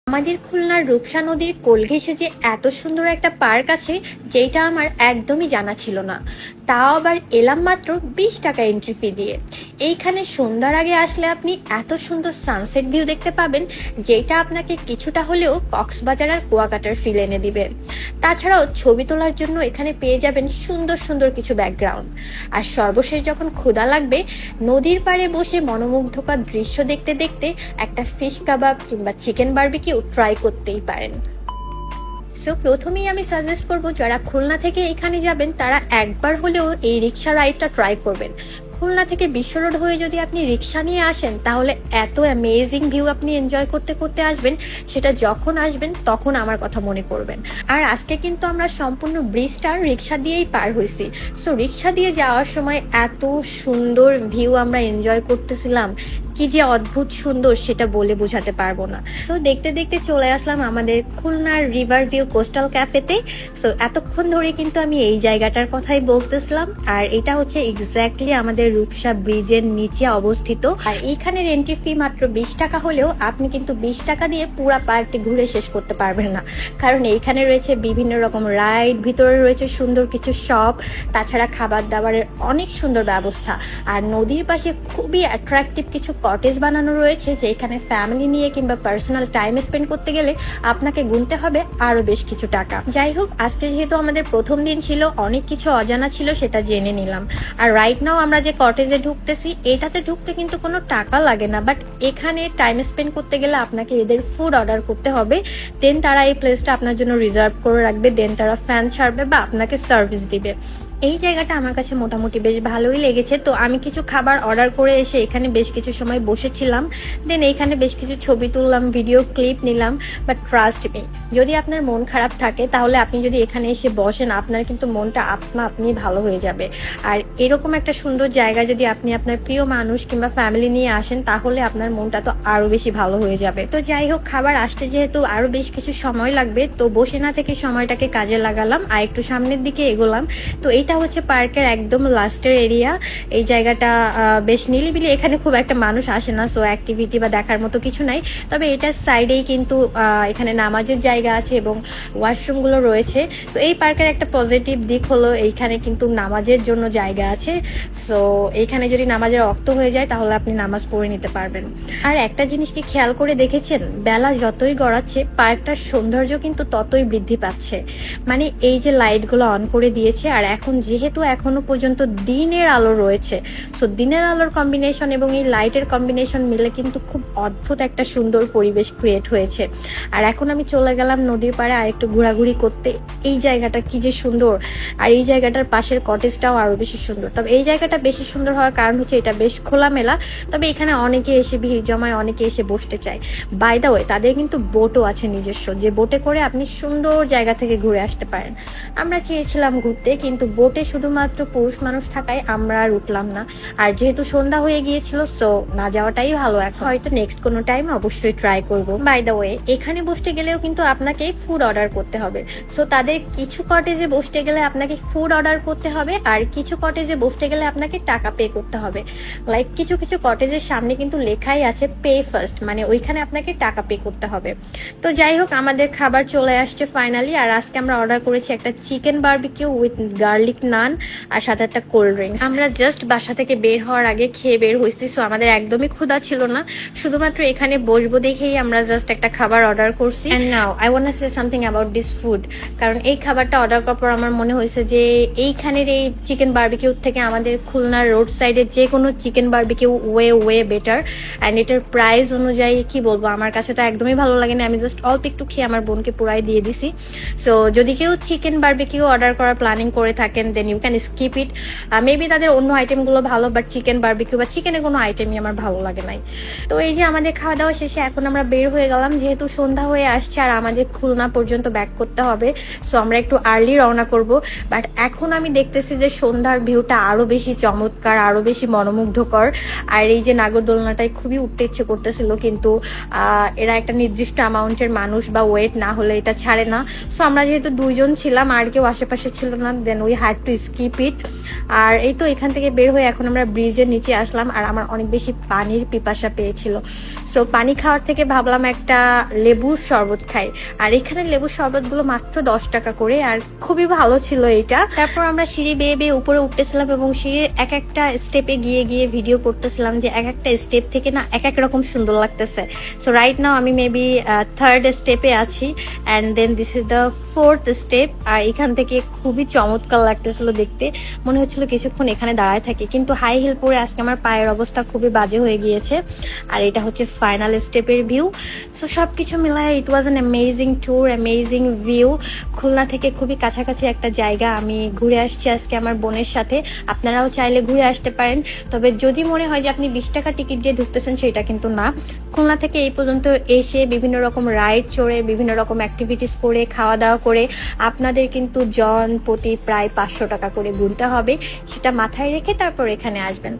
আমাদের খুলনার রূপসা নদীর কোল ঘেঁষে যে এত সুন্দর একটা পার্ক আছে যেটা আমার একদমই জানা ছিল না। তাও আবার এলাম মাত্র 20 টাকা এন্ট্রি ফি দিয়ে। এইখানে সন্ধ্যার আগে আসলে আপনি এত সুন্দর সানসেট ভিউ দেখতে পাবেন যেটা আপনাকে কিছুটা হলেও কক্সবাজার আর কুয়াকাটার ফিল এনে দিবে। তাছাড়াও ছবি তোলার জন্য এখানে পেয়ে যাবেন সুন্দর সুন্দর কিছু ব্যাকগ্রাউন্ড। আর সর্বশেষ যখন ক্ষুধা লাগবে, নদীর পাড়ে বসে মনোমুগ্ধকর দৃশ্য দেখতে দেখতে একটা ফিশ কাবাব কিংবা চিকেন বারবিকিউ ট্রাই করতেই পারেন। সো প্রথমেই আমি সাজেস্ট করব যারা খুলনা থেকে এখানে যাবেন তারা একবার হলেও এই রিক্সা রাইডটা ট্রাই করবেন। খুলনা থেকে বিশ্ব রোড হয়ে যদি আপনি রিক্সা নিয়ে আসেন তাহলে এত অ্যামেজিং ভিউ আপনি এনজয় করতে করতে আসবেন, সেটা যখন আসবেন তখন আমার কথা মনে করবেন। আর আজকে কিন্তু আমরা সম্পূর্ণ ব্রিজটা রিক্সা দিয়েই পার হয়েছি। সো রিক্সা দিয়ে যাওয়ার সময় এত সুন্দর ভিউ আমরা এনজয় করতেছিলাম, কি যে অদ্ভুত সুন্দর সেটা বলে বোঝাতে পারবো না। সো দেখতে দেখতে চলে আসলাম আমাদের খুলনার রিভার ভিউ কোস্টাল ক্যাফেতে। সো এতক্ষণ ধরে কিন্তু আমি এই জায়গাটার কথাই বলতেছিলাম, আর এটা হচ্ছে এক্স্যাক্টলি আমাদের রূপসা ব্রিজের নিচে অবস্থিত। আর এইখানের এন্ট্রি ফি মাত্র 20 টাকা হলেও আপনি কিন্তু 20 টাকা দিয়ে পুরা পার্কটি ঘুরে শেষ করতে পারবেন না, কারণ এইখানে রয়েছে বিভিন্ন রকম রাইড, ভিতরে রয়েছে সুন্দর কিছু শপ, তাছাড়া খাবার দাবারের অনেক সুন্দর ব্যবস্থা। আর নদীর পাশে খুবই অ্যাট্রাকটিভ কিছু কটেজ বানানো রয়েছে, যেখানে ফ্যামিলি নিয়ে কিংবা পার্সোনাল টাইম স্পেন্ড করতে গেলে আপনাকে গুনতে হবে আরো বেশ কিছু টাকা। যাই হোক, আজকে যেহেতু আমাদের প্রথম দিন ছিল, অনেক কিছু অজানা ছিল, সেটা জেনে নিলাম। আর রাইট নাও আমরা যে কটেজে ঢুকতেছি, এটাতে ঢুকতে কিন্তু কোনো টাকা লাগে না, বাট এখানে টাইম স্পেন্ড করতে গেলে আপনাকে এদের ফুড অর্ডার করতে হবে। দেন তারা এই প্লেসটা আপনার জন্য রিজার্ভ করে রাখবে, দেন তারা ফ্যান ছাড়বে বা আপনাকে সার্ভিস দিবে। এই জায়গাটা আমার কাছে মোটামুটি বেশ ভালোই লেগেছে। তো আমি কিছু খাবার অর্ডার করে এসে এখানে বেশ কিছু সময় বসেছিলাম, দেন এইখানে বেশ কিছু ছবি তুললাম, ভিডিও ক্লিপ নিলাম। বাট ট্রাস্ট মি, যদি আপনার মন খারাপ থাকে তাহলে আপনি যদি এখানে এসে বসেন, আপনার কিন্তু মনটা আপনি ভালো হয়ে যাবে। আর এরকম একটা সুন্দর জায়গা যদি আপনি আপনার প্রিয় মানুষ কিংবা ফ্যামিলি নিয়ে আসেন তাহলে আপনার মনটা তো আরো বেশি ভালো হয়ে যাবে। তো যাই হোক, খাবার আসতে যেহেতু আরো বেশ কিছু সময় লাগবে, তো বসে না থেকে সময়টাকে কাজে লাগালাম আর একটু সামনের দিকে এগোলাম। তো এটা হচ্ছে পার্কের একদম লাস্টের এরিয়া। এই জায়গাটা বেশ নিলিবিলি, এখানে খুব একটা মানুষ আসে না, সো অ্যাক্টিভিটি বা দেখার মতো কিছু নাই। তবে এটার সাইডেই কিন্তু এখানে নামাজের জায়গা আছে এবং ওয়াশরুমগুলো রয়েছে। তো এই পার্কের একটা পজিটিভ দিক হলো এইখানে কিন্তু নামাজের জন্য জায়গা আছে। সো এইখানে যদি নামাজের রক্ত হয়ে যায় তাহলে আপনি নামাজ পড়ে নিতে পারবেন। আর একটা জিনিস কি খেয়াল করে দেখেছেন, বেলা যতই গড়াচ্ছে পার্কটার সৌন্দর্য কিন্তু ততই বৃদ্ধি পাচ্ছে। মানে এই যে লাইটগুলো অন করে দিয়েছে, আর এখন যেহেতু এখনো পর্যন্ত দিনের আলো রয়েছে, সো দিনের আলোর কম্বিনেশন এবং এই লাইটের কম্বিনেশন মিলে কিন্তু খুব অদ্ভুত একটা সুন্দর পরিবেশ ক্রিয়েট হয়েছে। আর এখন আমি চলে গেলাম নদীর পাড়ে আর একটু ঘোরাঘুরি করতে। এই জায়গাটা কি যে সুন্দর, আর এই জায়গাটার পাশের কটেজটাও আরো বেশি সুন্দর। তবে এই জায়গাটা বেশি সুন্দর হওয়ার কারণ হচ্ছে এটা বেশ খোলামেলা, তবে এখানে অনেকে এসে ভিড় জমায়, অনেকে এসে বসতে চায়। বাই দ্য ওয়ে, তাদের কিন্তু বোটও আছে নিজস্ব, যে বোটে করে আপনি সুন্দর জায়গা থেকে ঘুরে আসতে পারেন। আমরা চেয়েছিলাম ঘুরতে, কিন্তু বোটে শুধুমাত্র পুরুষ মানুষ থাকায় আমরা আর উঠলাম না। আর যেহেতু সন্ধ্যা হয়ে গিয়েছিল, সো না যাওয়াটাই ভালো। এখন হয়তো নেক্সট কোনো টাইম অবশ্যই ট্রাই করব। বাই দ্য ওয়ে, এখানে বসতে গেলেও কিন্তু আপনাকে ফুড অর্ডার করতে হবে। সো তাদের কিছু কটেজে বসতে গেলে আপনাকে ফুড অর্ডার করতে হবে, আর কিছু কটেজে বসতে গেলে আপনাকে টাকা পে করতে হবে। লাইক কিছু কিছু কটেজের সামনে কিন্তু লেখাই আছে পে ফার্স্ট, মানে ওইখানে আপনাকে টাকা পে করতে হবে। তো যাই হোক, আমাদের খাবার চলে আসছে ফাইনালি। আর আজকে আমরা অর্ডার করেছি একটা চিকেন বারবিকিউ উইথ গার্লিক নান আর সাথে একটা কোল্ড ড্রিঙ্কস। আমরা জাস্ট বাসা থেকে বের হওয়ার আগে খেয়ে বের হয়েছি, সো আমাদের একদমই ক্ষুধা ছিল না, শুধুমাত্র এখানে বসবো দেখেই আমরা জাস্ট একটা খাবার অর্ডার করছি। And now I want to say something about this food, কারণ এই খাবারটা অর্ডার করার পর আমার মনে হয়েছে যে এইখানের এই চিকেন বারবিকিউ থেকে আমাদের খুলনার রোড সাইডে যে কোনো chicken barbecue way better. And এটার প্রাইস অনুযায়ী কি বলবো, আমার কাছে তো একদমই ভালো লাগেনি। আমি জাস্ট অল্প একটু খেয়ে আমার বোনকে পুরাই দিয়ে দিছি। সো যদি কেউ চিকেন বারবিকিউ অর্ডার করার প্ল্যানিং করে থাকেন then you can skip it. Maybe তাদের অন্য আইটেমগুলো ভালো, বাট চিকেন বারবিকিউ বা চিকেনের কোনো আইটেমই আমার ভালো লাগে নাই। তো এই যে আমাদের খাওয়া দাওয়া শেষে এখন আমরা বের হয়ে গেলাম, যেহেতু সন্ধ্যা হয়ে আসছে আর আমাদের খুলনা পর্যন্ত ব্যাক করতে হবে, সো আমরা একটু আর্লি রওনা করব। বাট এখন আমি দেখতেছি যে সন্ধ্যার ভিউটা আরো বেশি চমৎকার, আরো বেশি মনোমুগ্ধকর। আর এই যে নাগরদোলনাটায় খুবই উঠতে ইচ্ছে করতেছিল, কিন্তু এরা একটা নির্দিষ্ট অ্যামাউন্টের মানুষ বা ওয়েট না হলে এটা ছাড়ে না। সো আমরা যেহেতু দুইজন ছিলাম আর কেউ আশেপাশে ছিল না, then we had had to skip it. আর এই তো এখান থেকে বের হয়ে এখন আমরা ব্রিজের নিচে আসলাম, আর আমার অনেক বেশি পানির পিপাসা পেয়েছিল। সো পানি খাওয়ার থেকে ভাবলাম একটা লেবুর শরবত খাই। আর এখানে লেবুর শরবতগুলো মাত্র 10 টাকা করে, আর খুবই ভালো ছিল এইটা। তারপর আমরা সিঁড়ি বেয়ে বেয়ে উপরে উঠতেছিলাম এবং সিঁড়ির এক একটা স্টেপে গিয়ে গিয়ে ভিডিও করতেছিলাম যে এক একটা স্টেপ থেকে না এক এক রকম সুন্দর লাগতেছে। সো রাইট নাও আমি মেবি 3rd স্টেপে আছি, and then this is the 4th step. আর এখান থেকে খুবই চমৎকার লাগতেছিল দেখতে, মনে হচ্ছিল কিছুক্ষণ এখানে দাঁড়ায় থাকি, কিন্তু হাই হিল পরে আজকে আমার পায়ের অবস্থা খুবই বাজে হয়ে গিয়েছে। আর এটা হচ্ছে ফাইনাল স্টেপের ভিউ। সো সব কিছু মিলায় it was an amazing tour, amazing view. Khulna থেকে খুবই কাছাকাছি একটা জায়গা আমি ঘুরে আসছি আজকে আমার বোনের সাথে। আপনারাও চাইলে ঘুরে আসতে পারেন, তবে যদি মনে হয় যে আপনি 20 টাকা টিকিট দিয়ে ঢুকতেছেন সেটা কিন্তু না। খুলনা থেকে এই পর্যন্ত এসে বিভিন্ন রকম রাইড চড়ে, বিভিন্ন রকম অ্যাক্টিভিটিস করে, খাওয়া দাওয়া করে আপনাদের কিন্তু জন প্রতি প্রায় 500 টাকা করে গুনতে হবে। সেটা মাথায় রেখে তারপর এখানে আসবেন।